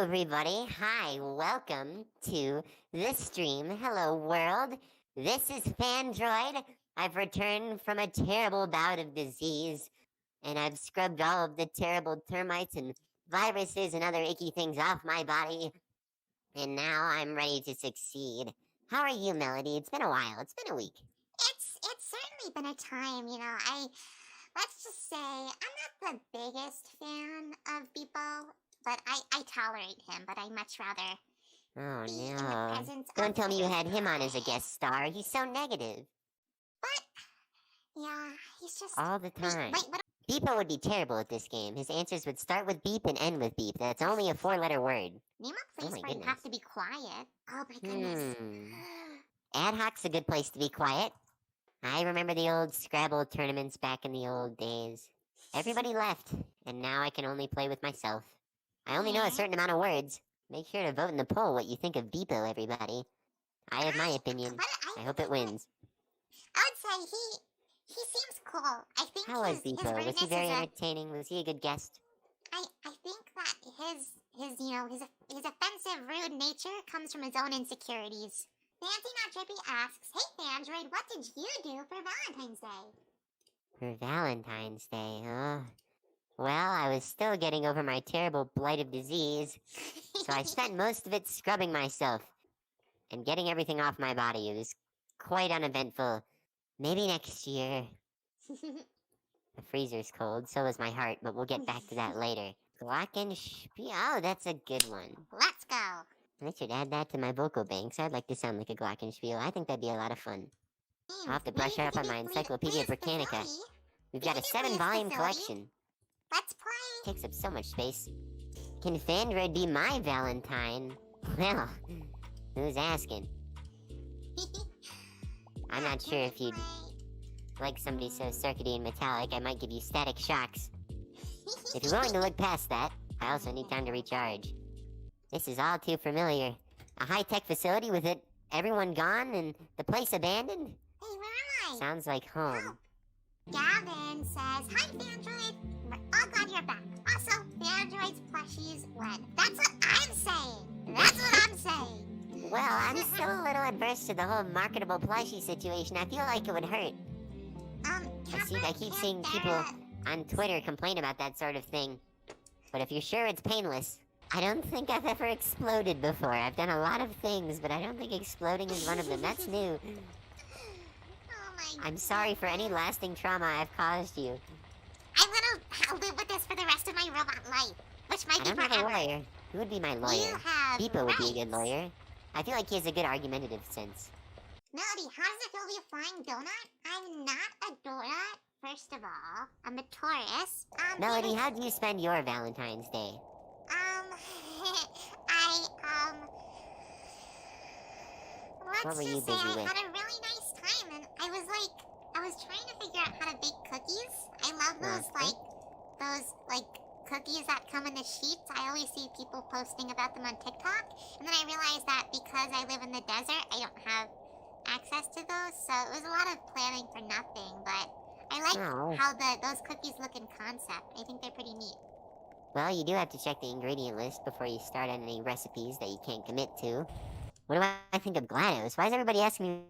everybody. Hi, welcome to this stream. Hello, world. This is Fandroid. I've returned from a terrible bout of disease, and I've scrubbed all of the terrible termites and viruses and other icky things off my body, and now I'm ready to succeed. How are you, Melody? It's been a while. It's been a week. It's certainly been a time, let's just say I'm not the biggest fan of Beepo, but I tolerate him, but I much rather Oh, be in the no. presence Don't of tell me you had him on as a Fandroid. guest star. He's so negative. Yeah, he's just All the time. wait, what? Beepo would be terrible at this game. His answers would start with beep and end with beep. That's only a four-letter word. Name a Oh place my where you goodness. have to be quiet. Oh my goodness. Ad hoc's a good place to be quiet. I remember the old Scrabble tournaments back in the old days. Everybody left, and now I can only play with myself. I only know a certain amount of words. Make sure to vote in the poll what you think of Beepo, everybody. I have my opinion. But I hope it wins. I would say he seems cool. I think How was his Beepo? Was rudeness he very is entertaining? Was he a good guest? I think that his offensive, rude nature comes from his own insecurities. Fancy Not Trippy asks, "Hey Fandroid, what did you do for Valentine's Day?" For Valentine's Day, huh? Well, I was still getting over my terrible blight of disease, so I spent most of it scrubbing myself and getting everything off my body. It was quite uneventful. Maybe next year. The freezer's cold, so is my heart, but we'll get back to that later. Glockenspiel. Oh, that's a good one. Let's go. I should add that to my vocal banks. I'd like to sound like a Glockenspiel. I think that'd be a lot of fun. I'll have to brush up on my Encyclopedia Britannica. We've got a 7-volume collection. Let's play. Takes up so much space. Can Fandroid be my Valentine? Well, who's asking? I'm not sure if you'd like somebody so circuity and metallic. I might give you static shocks. If you're willing to look past that, I also need time to recharge. This is all too familiar. A high-tech facility with everyone gone and the place abandoned? Hey, where am I? Sounds like home. Gavin says, "Hi Fandroid, we're all glad you're back. Also, Fandroid's plushies win." That's what I'm saying. That's what I'm saying. Well, I'm still a little adverse to the whole marketable plushie situation. I feel like it would hurt. I keep seeing people on Twitter complain about that sort of thing. But if you're sure it's painless, I don't think I've ever exploded before. I've done a lot of things, but I don't think exploding is one of them. That's new. I'm sorry for any lasting trauma I've caused you. I'm gonna live with this for the rest of my robot life, which might be I don't have a lawyer. Who would be my lawyer? You have Beepo would be a good rights. lawyer. I feel like he has a good argumentative sense. Melody, how does it feel to be a flying donut? I'm not a donut, first of all. I'm a Taurus. Melody, how do you spend your Valentine's Day? Let's What were you just say busy I with? had a really nice time, and I was trying to figure out how to bake cookies. I love those, cookies that come in the sheets. I always see people posting about them on TikTok, and then I realized that because I live in the desert, I don't have access to those, so it was a lot of planning for nothing, but I like how those cookies look in concept. I think they're pretty neat. Well, you do have to check the ingredient list before you start on any recipes that you can't commit to. What do I think of GLaDOS? Why is everybody asking me?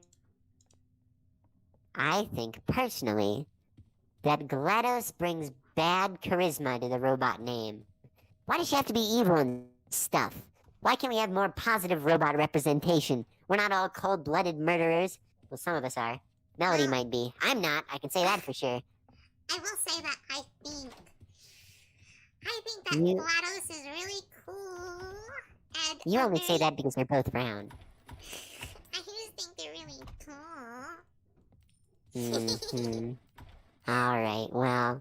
I think, personally, that GLaDOS brings bad charisma to the robot name. Why does she have to be evil and stuff? Why can't we have more positive robot representation? We're not all cold-blooded murderers. Well, some of us are. Melody might be. I'm not. I can say that for sure. I will say that I think that GLaDOS is really cool. And you only say that because they're both round. I just think they're really cool. Alright, well,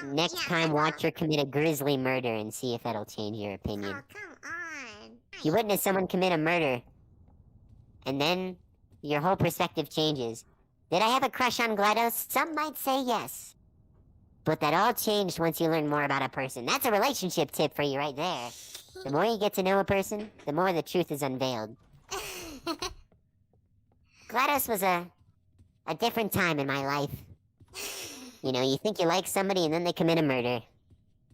next time watch her commit a grisly murder and see if that'll change your opinion. Oh, come on. You witness someone commit a murder, and then your whole perspective changes. Did I have a crush on GLaDOS? Some might say yes. But that all changed once you learn more about a person. That's a relationship tip for you right there. The more you get to know a person, the more the truth is unveiled. GLaDOS was a different time in my life. You know, you think you like somebody and then they commit a murder.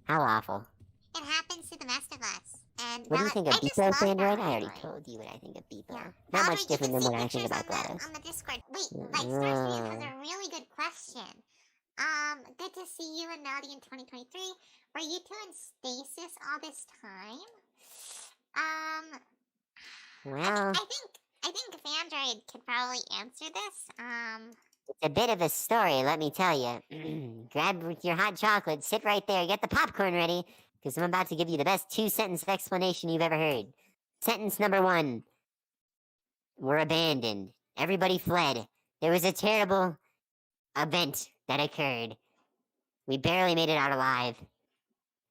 How awful. It happens to the best of us. What do you think of I just Beepo, love Fandroid? I already Fandroid. told you what I think of Beepo. Yeah. Not Audrey, much you different can than see what I think pictures about on the GLaDOS. on the Discord. Wait, like Star Studios has a really good question. Good to see you and Melody in 2023. Were you two in stasis all this time? Well, I think Fandroid could probably answer this. it's a bit of a story, let me tell you. Grab your hot chocolate, sit right there, get the popcorn ready, because I'm about to give you the best two-sentence explanation you've ever heard. Sentence number 1. We're abandoned. Everybody fled. There was a terrible event that occurred. We barely made it out alive.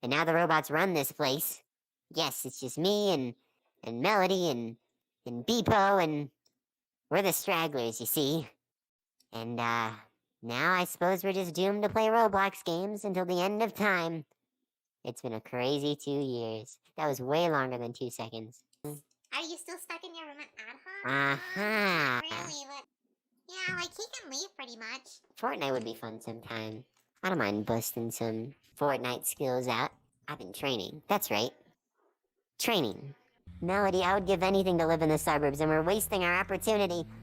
And now the robots run this place. Yes, it's just me and Melody and Beepo, and we're the stragglers, you see. And now I suppose we're just doomed to play Roblox games until the end of time. It's been a crazy 2 years. That was way longer than 2 seconds. are you still stuck in your room at ad hoc? Aha! Not really, but yeah, like he can leave pretty much. Fortnite would be fun sometime. I don't mind busting some Fortnite skills out. I've been training. That's right. Training. Melody, I would give anything to live in the suburbs, and we're wasting our opportunity.